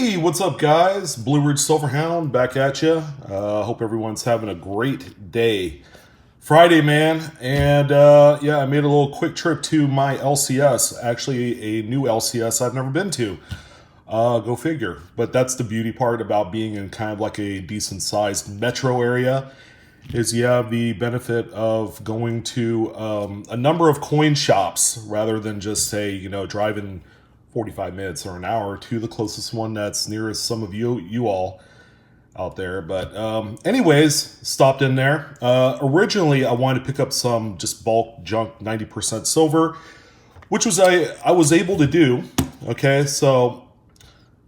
Hey, what's up, guys? BlueRidgeSilverhound back at you. Hope everyone's having a great day. Friday, man, and yeah, I made a little quick trip to my LCS. Actually, a new LCS I've never been to. Go figure. But that's the beauty part about being in kind of like a decent-sized metro area, is you have the benefit of going to a number of coin shops rather than just say, driving 45 minutes or an hour to the closest one that's nearest some of you all out there. But anyways, stopped in there. Originally, I wanted to pick up some just bulk junk 90% silver, which was I was able to do. Okay, so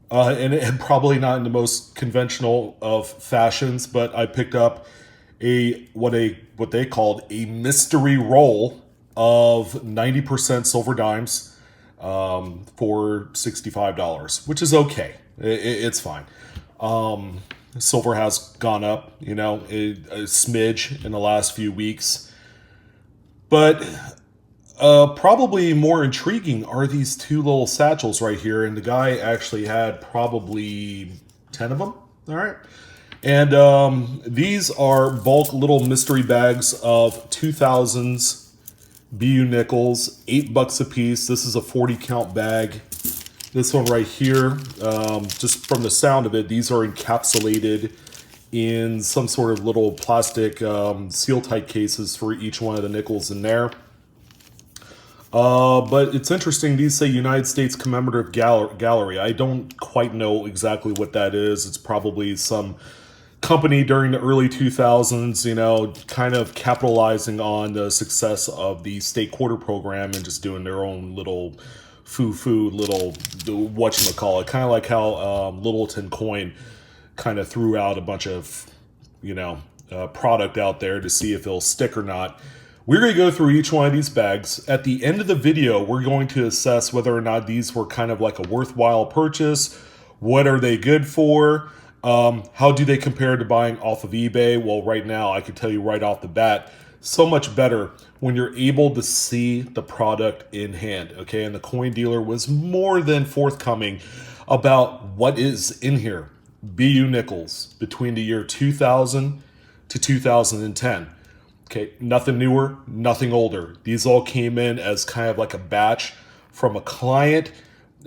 and probably not in the most conventional of fashions, but I picked up what they called a mystery roll of 90% silver dimes for $65, which is okay. It's fine. Silver has gone up, a smidge in the last few weeks. But probably more intriguing are these two little satchels right here. And the guy actually had probably 10 of them. All right. And these are bulk little mystery bags of 2000s BU nickels, $8 a piece. This is a 40 count bag. This one right here, just from the sound of it, these are encapsulated in some sort of little plastic seal tight cases for each one of the nickels in there. But it's interesting, these say United States Commemorative Gallery. I don't quite know exactly what that is. It's probably some company during the early 2000s, kind of capitalizing on the success of the state quarter program and just doing their own little foo-foo little whatchamacallit, kind of like how Littleton Coin kind of threw out a bunch of, product out there to see if it'll stick or not. We're going to go through each one of these bags. At the end of the video, we're going to assess whether or not these were kind of like a worthwhile purchase. What are they good for? How do they compare to buying off of eBay? Well, right now, I can tell you right off the bat, so much better when you're able to see the product in hand, okay? And the coin dealer was more than forthcoming about what is in here. BU nickels between the year 2000 to 2010. Okay, nothing newer, nothing older. These all came in as kind of like a batch from a client,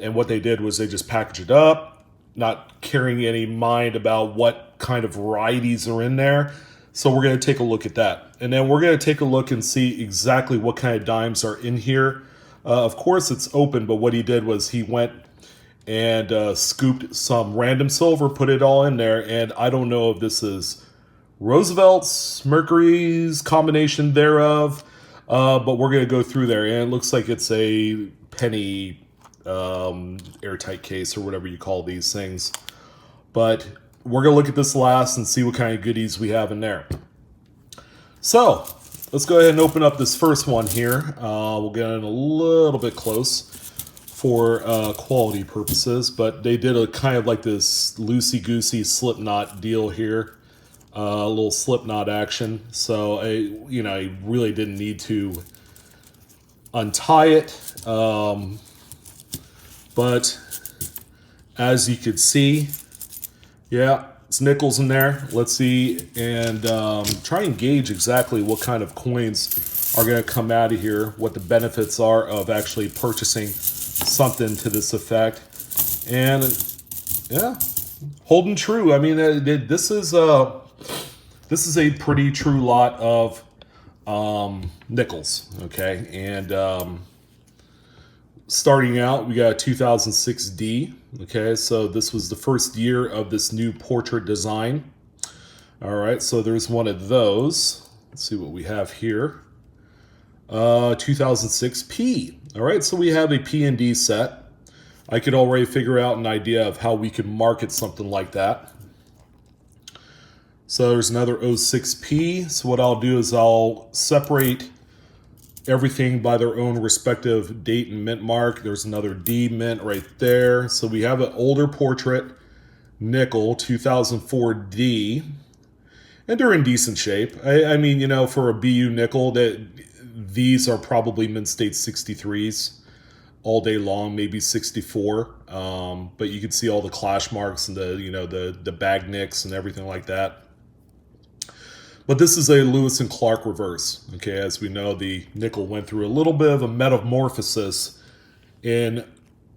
and what they did was they just packaged it up, not carrying any mind about what kind of varieties are in there. So we're going to take a look at that. And then we're going to take a look and see exactly what kind of dimes are in here. Of course, it's open, but what he did was he went and scooped some random silver, put it all in there. And I don't know if this is Roosevelt's, Mercury's, combination thereof. But we're going to go through there. And it looks like it's a penny airtight case or whatever you call these things. But we're going to look at this last and see what kind of goodies we have in there. So let's go ahead and open up this first one here. We'll get in a little bit close for quality purposes, but they did a kind of like this loosey-goosey slip knot deal here. A little slip knot action. So I really didn't need to untie it. But as you could see, yeah, it's nickels in there. Let's see and try and gauge exactly what kind of coins are going to come out of here, what the benefits are of actually purchasing something to this effect. And yeah, holding true. I mean, this is a pretty true lot of nickels, okay? And starting out, we got a 2006 D. Okay, so this was the first year of this new portrait design. All right, so there's one of those. Let's see what we have here. 2006 P. All right, so we have a P and D set. I could already figure out an idea of how we could market something like that. So there's another 06P. So what I'll do is I'll separate everything by their own respective date and mint mark. There's another D mint right there. So we have an older portrait nickel, 2004 D, and they're in decent shape. I mean, for a BU nickel, these are probably mint state 63s all day long, maybe 64. but you can see all the clash marks and the bag nicks and everything like that. But this is a Lewis and Clark reverse. Okay, as we know, the nickel went through a little bit of a metamorphosis in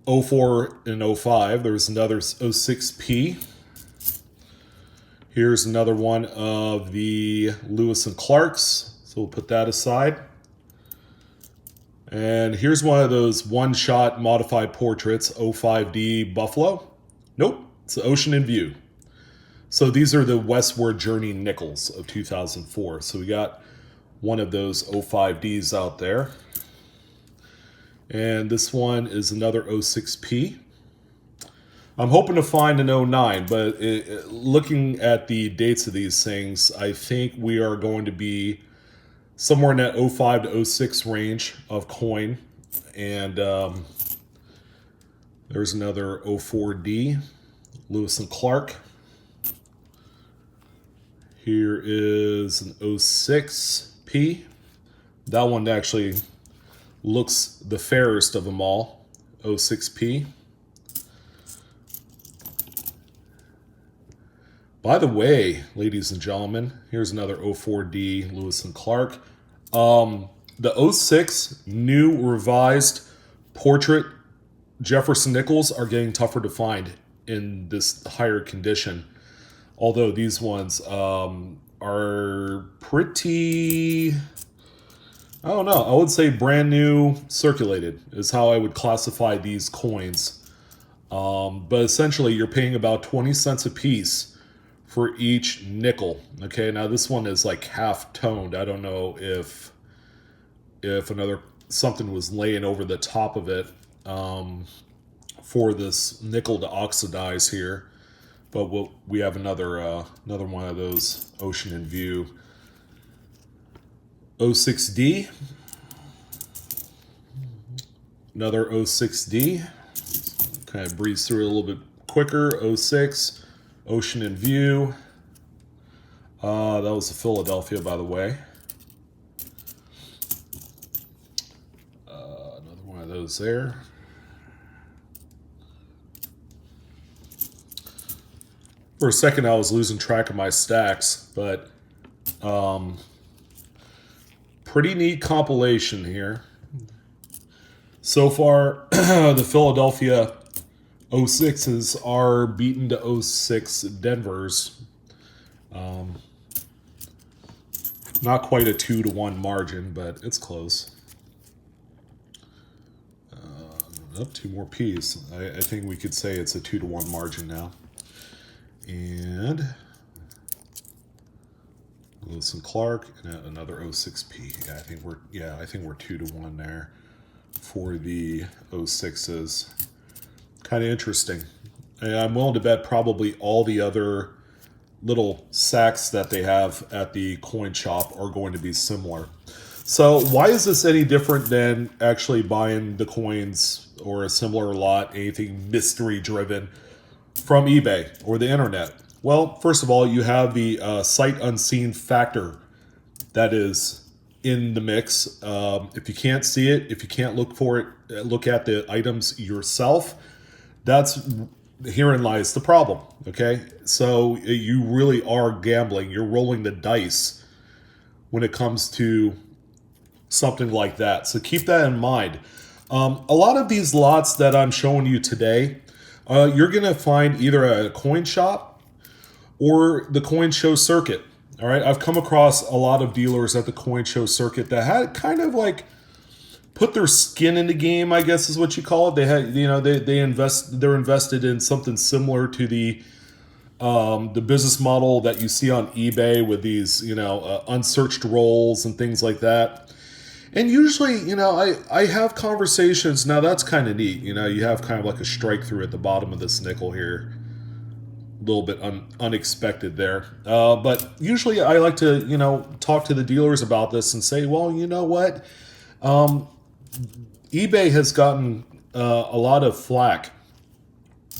04 and 05. There's another 06P. Here's another one of the Lewis and Clarks. So we'll put that aside. And here's one of those one-shot modified portraits, 05D Buffalo. Nope, it's the Ocean in View. So these are the Westward Journey nickels of 2004. So we got one of those 05Ds out there. And this one is another 06P. I'm hoping to find an 09, but looking at the dates of these things, I think we are going to be somewhere in that 05 to 06 range of coin. And there's another 04D, Lewis and Clark. Here is an 06P. That one actually looks the fairest of them all, 06P. By the way, ladies and gentlemen, here's another 04D Lewis and Clark. The 06 new revised portrait Jefferson nickels are getting tougher to find in this higher condition. Although these ones are pretty, I don't know, I would say brand new circulated is how I would classify these coins. But essentially you're paying about 20 cents a piece for each nickel. Okay, now this one is like half toned. I don't know if something was laying over the top of it for this nickel to oxidize here. But we have another one of those Ocean in View 06D. Another 06D. Kind of breeze through it a little bit quicker. 06 Ocean in View. That was the Philadelphia, by the way. Another one of those there. For a second, I was losing track of my stacks, but pretty neat compilation here. So far, the Philadelphia 06s are beaten to 06 Denvers. Not quite a 2-to-1 margin, but it's close. Two more P's. I think we could say it's a 2-to-1 margin now. And Lewis and Clark and another 06P. I think we're 2-to-1 there for the 06s. Kind of interesting. And I'm willing to bet probably all the other little sacks that they have at the coin shop are going to be similar. So why is this any different than actually buying the coins or a similar lot, anything mystery driven from eBay or the internet? Well, first of all, you have the sight unseen factor that is in the mix. If you can't see it, if you can't look for it, look at the items yourself, herein lies the problem. Okay, so you really are gambling. You're rolling the dice when it comes to something like that. So keep that in mind. A lot of these lots that I'm showing you today, you're going to find either at a coin shop or the coin show circuit. All right, I've come across a lot of dealers at the coin show circuit that had kind of like put their skin in the game, I guess is what you call it. They had, they're invested in something similar to the business model that you see on eBay with these, unsearched rolls and things like that. And usually, I have conversations. Now that's kind of neat. You have kind of like a strike through at the bottom of this nickel here. A little bit unexpected there. But usually I like to, talk to the dealers about this and say, well, you know what? eBay has gotten a lot of flack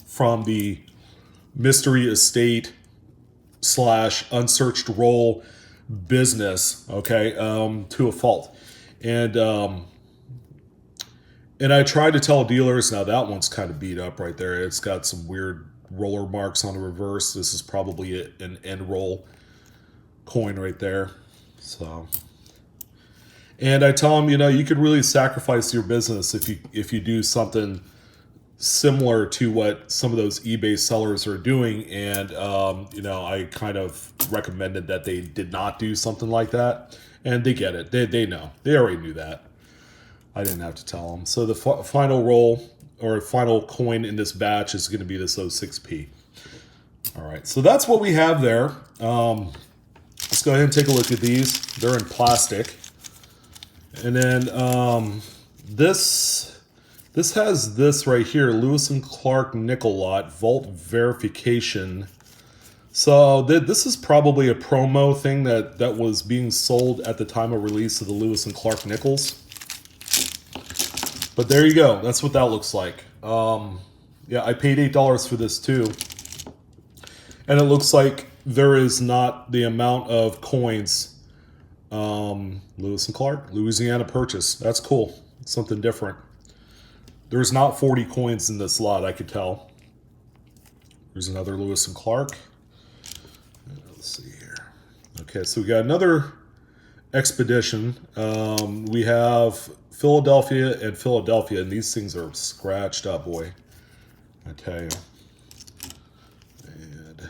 from the mystery estate / unsearched roll business, okay, to a fault. And And I tried to tell dealers, now that one's kind of beat up right there. It's got some weird roller marks on the reverse. This is probably an end roll coin right there. So, and I tell them, you know, you could really sacrifice your business if you do something similar to what some of those eBay sellers are doing. And you know, I kind of recommended that they did not do something like that, and they get it. They know. They already knew that. I didn't have to tell them. So the final roll or final coin in this batch is going to be this 06P. All right, so that's what we have there. Let's go ahead and take a look at these. They're in plastic. And then this has this right here, Lewis and Clark nickel lot, vault verification. So this is probably a promo thing that was being sold at the time of release of the Lewis and Clark nickels. But there you go. That's what that looks like. Yeah, I paid $8 for this too. And it looks like there is not the amount of coins. Lewis and Clark, Louisiana Purchase. That's cool. Something different. There's not 40 coins in this lot, I could tell. There's another Lewis and Clark. Let's see here. Okay, so we got another expedition. We have Philadelphia and Philadelphia, and these things are scratched up, boy. I tell you. And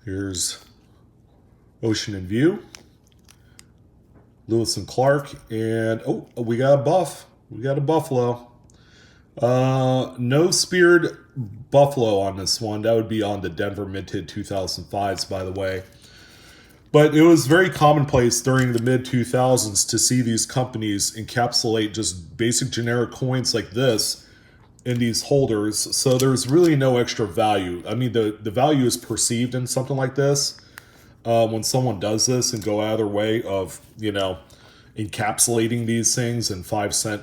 here's Ocean in View, Lewis and Clark, and oh, we got a buff. We got a buffalo. No speared buffalo on this one. That would be on the Denver Minted 2005s, by the way. But it was very commonplace during the mid-2000s to see these companies encapsulate just basic generic coins like this in these holders. So there's really no extra value. I mean, the value is perceived in something like this when someone does this and go out of their way of, you know, encapsulating these things in 5-cent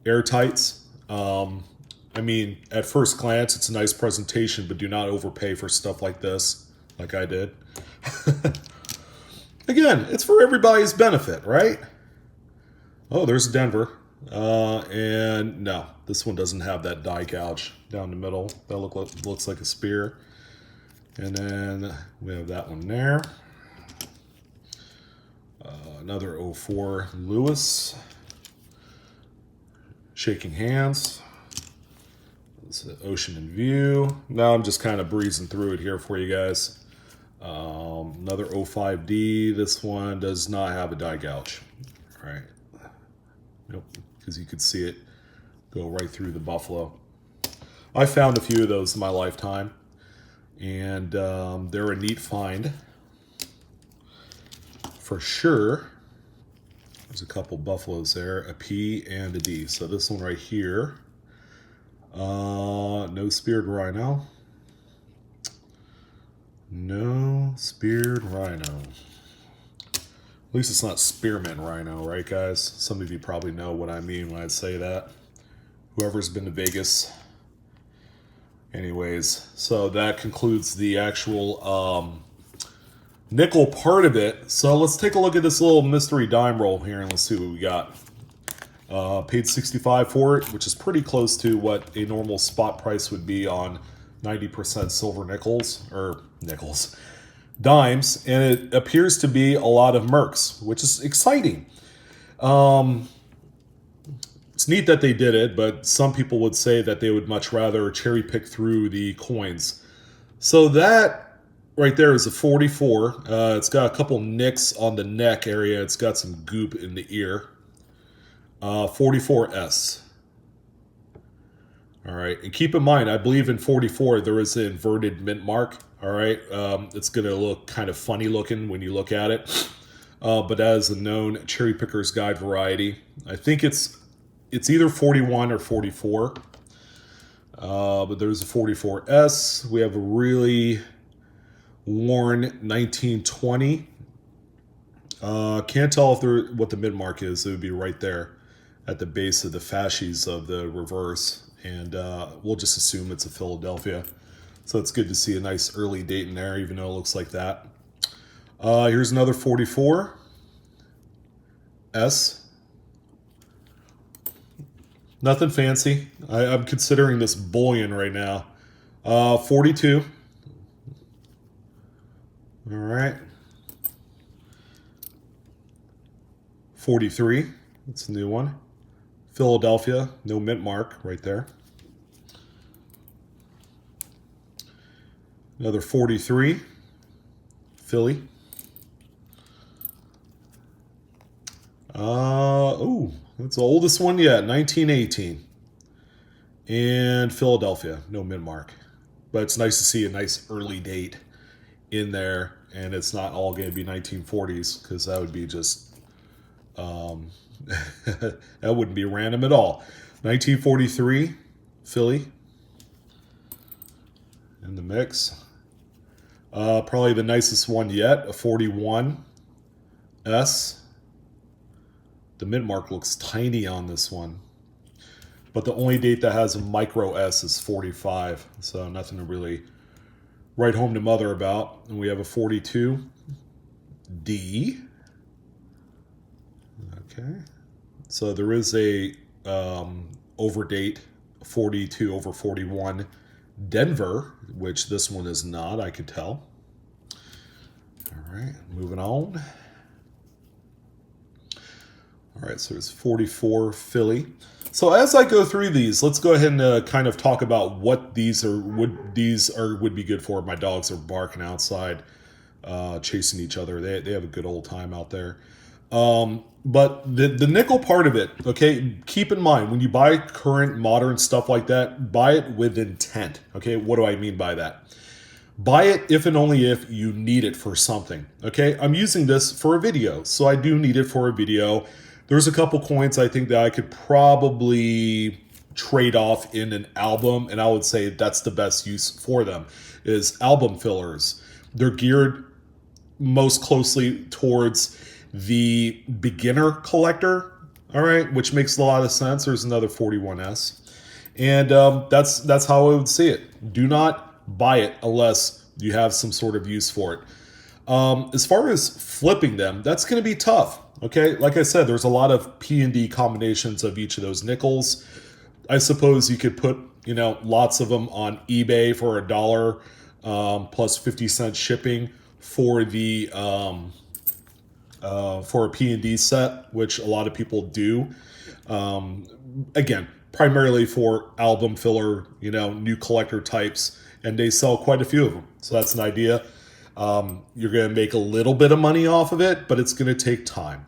airtights. I mean, at first glance, it's a nice presentation, but do not overpay for stuff like this, like I did. Again, it's for everybody's benefit, right? Oh, there's Denver. And no, this one doesn't have that die gouge down the middle. That looks like a spear. And then we have that one there. Another 04 Lewis. Shaking hands. It's Ocean in View. Now I'm just kind of breezing through it here for you guys. Another 05D. This one does not have a die gouge. All right. Nope, because you could see it go right through the buffalo. I found a few of those in my lifetime, and they're a neat find for sure. There's a couple buffaloes there, a P and a D. So this one right here, no speared rhino. No speared rhino. At least it's not spearmint rhino, right, guys? Some of you probably know what I mean when I say that. Whoever's been to Vegas. Anyways, so that concludes the actual nickel part of it. So let's take a look at this little mystery dime roll here and let's see what we got. Paid $65 for it, which is pretty close to what a normal spot price would be on 90% silver nickels, or nickels, dimes, and it appears to be a lot of mercs, which is exciting. It's neat that they did it, but some people would say that they would much rather cherry pick through the coins. So that right there is a 44. It's got a couple nicks on the neck area. It's got some goop in the ear. 44S. All right, and keep in mind, I believe in 44 there is an inverted mint mark. All right, it's going to look kind of funny looking when you look at it, but as a known cherry picker's guide variety, I think it's either 41 or 44. But there's a 44S. We have a really worn 1920. Can't tell if what the mint mark is. It would be right there at the base of the fascies of the reverse. And we'll just assume it's a Philadelphia. So it's good to see a nice early date in there, even though it looks like that. Here's another 44. S. Nothing fancy. I'm considering this bullion right now. 42. All right. 43. That's a new one. Philadelphia. No mint mark right there. Another 43. Philly. Oh, that's the oldest one yet, 1918. And Philadelphia, no mint mark. But it's nice to see a nice early date in there, and it's not all going to be 1940s, because that would be just, that wouldn't be random at all. 1943, Philly in the mix. Probably the nicest one yet, a 41 S. The mint mark looks tiny on this one. But the only date that has a micro S is 45. So nothing to really write home to mother about. And we have a 42 D. Okay. So there is a overdate 42 over 41 Denver, which this one is not, I could tell. All right, moving on. All right, so it's 44 Philly. So as I go through these, let's go ahead and kind of talk about what these would be good for. My dogs are barking outside, chasing each other. They have a good old time out there. But the nickel part of it, okay, keep in mind, when you buy current modern stuff like that, buy it with intent. Okay, what do I mean by that? Buy it if and only if you need it for something. Okay, I'm using this for a video, so I do need it for a video. There's a couple coins I think that I could probably trade off in an album, and I would say that's the best use for them, is album fillers. They're geared most closely towards the beginner collector, all right, which makes a lot of sense. There's another 41S. And that's how I would see it. Do not buy it unless you have some sort of use for it. As far as flipping them, that's going to be tough. Okay, like I said, there's a lot of P&D combinations of each of those nickels. I suppose you could put, lots of them on eBay for $1 plus 50-cent shipping for the for a P&D set, which a lot of people do. Again, primarily for album filler, new collector types, and they sell quite a few of them. So that's an idea. You're going to make a little bit of money off of it, but it's going to take time.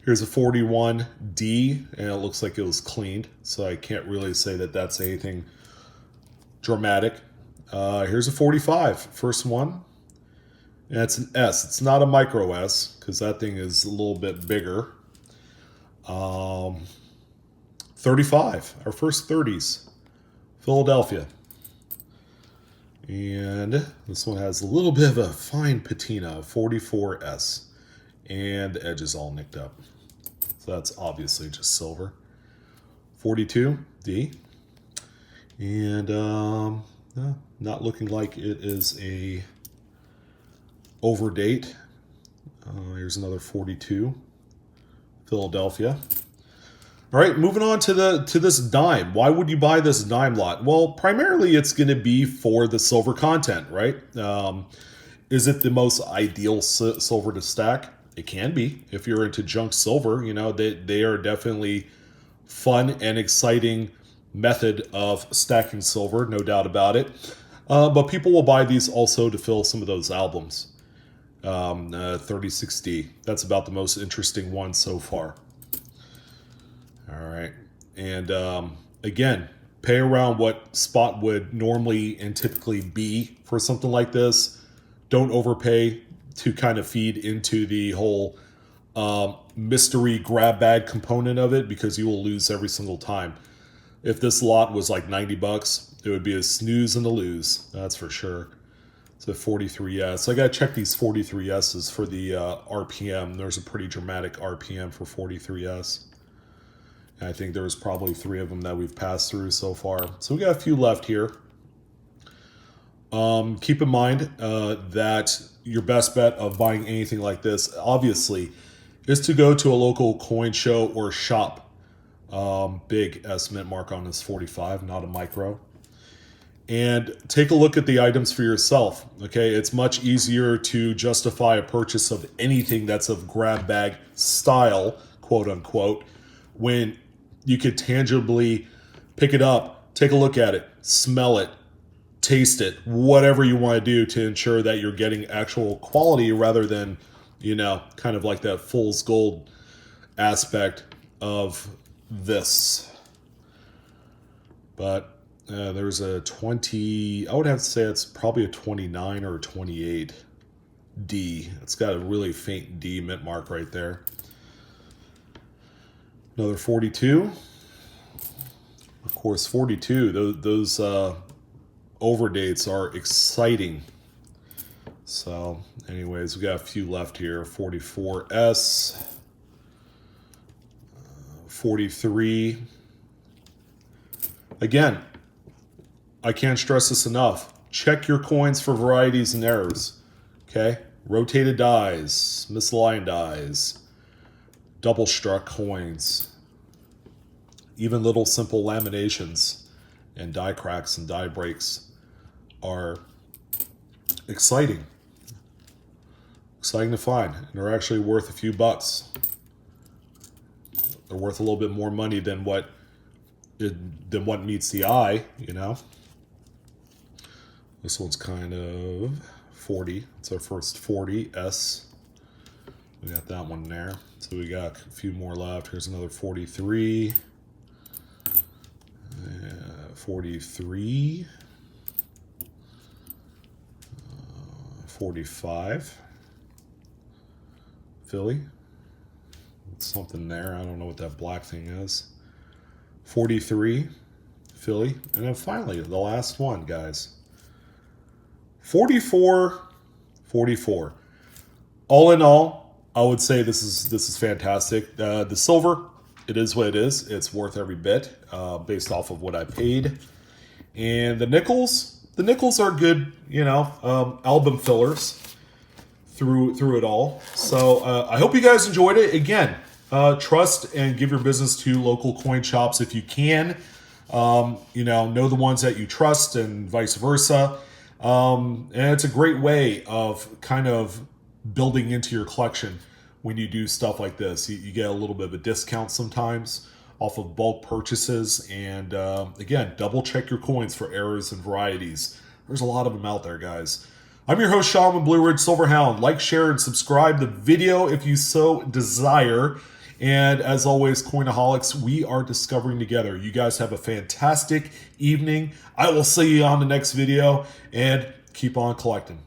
Here's a 41D, and it looks like it was cleaned, so I can't really say that that's anything dramatic. Here's a 45, first one. And it's an S. It's not a micro S, because that thing is a little bit bigger. 35, our first 30s. Philadelphia. And this one has a little bit of a fine patina, 44S. And the edge is all nicked up. So that's obviously just silver. 42D. And not looking like it is a overdate. Here's another 42. Philadelphia. All right, moving on to this dime. Why would you buy this dime lot? Well, primarily it's going to be for the silver content, right? Is it the most ideal silver to stack? It can be. If you're into junk silver, they are definitely fun and exciting method of stacking silver, no doubt about it. But people will buy these also to fill some of those albums. 36D. That's about the most interesting one so far. All right. And again, pay around what spot would normally and typically be for something like this. Don't overpay to kind of feed into the whole mystery grab bag component of it, because you will lose every single time. If this lot was like $90, it would be a snooze and a lose. That's for sure. So 43S. So I got to check these 43S's for the RPM. There's a pretty dramatic RPM for 43S. And I think there was probably 3 of them that we've passed through so far. So we got a few left here. Keep in mind that your best bet of buying anything like this, obviously, is to go to a local coin show or shop. Big S mint mark on this 45, not a micro. And take a look at the items for yourself. Okay, it's much easier to justify a purchase of anything that's of grab bag style, quote unquote, when you could tangibly pick it up, take a look at it, smell it, taste it, whatever you want to do to ensure that you're getting actual quality rather than, you know, kind of like that fool's gold aspect of this. But there's a 20, I would have to say it's probably a 29 or a 28 D. It's got a really faint D mint mark right there. Another 42. Of course, 42, those overdates are exciting. So anyways, we got a few left here. 44S, 43. Again, I can't stress this enough. Check your coins for varieties and errors. Okay? Rotated dies, misaligned dies, double struck coins, even little simple laminations and die cracks and die breaks are exciting. Exciting to find. And they're actually worth a few bucks. They're worth a little bit more money than what meets the eye, you know. This one's kind of 40. It's our first 40S. We got that one there. So we got a few more left. Here's another 43. 43. 45. Philly. Something there. I don't know what that black thing is. 43. Philly. And then finally, the last one, guys. 44. 44. All in all, I would say this is fantastic. The silver, it is what it is. It's worth every bit based off of what I paid. And the nickels are good, you know, album fillers through it all. So I hope you guys enjoyed it. Again, trust and give your business to local coin shops if you can. You know the ones that you trust and vice versa. And it's a great way of kind of building into your collection when you do stuff like this. You get a little bit of a discount sometimes off of bulk purchases. And again, double check your coins for errors and varieties. There's a lot of them out there, guys. I'm your host, Sean with Blue Ridge Silverhound. Like, share, and subscribe the video if you so desire. And as always, Coinaholics, we are discovering together. You guys have a fantastic evening. I will see you on the next video, and keep on collecting.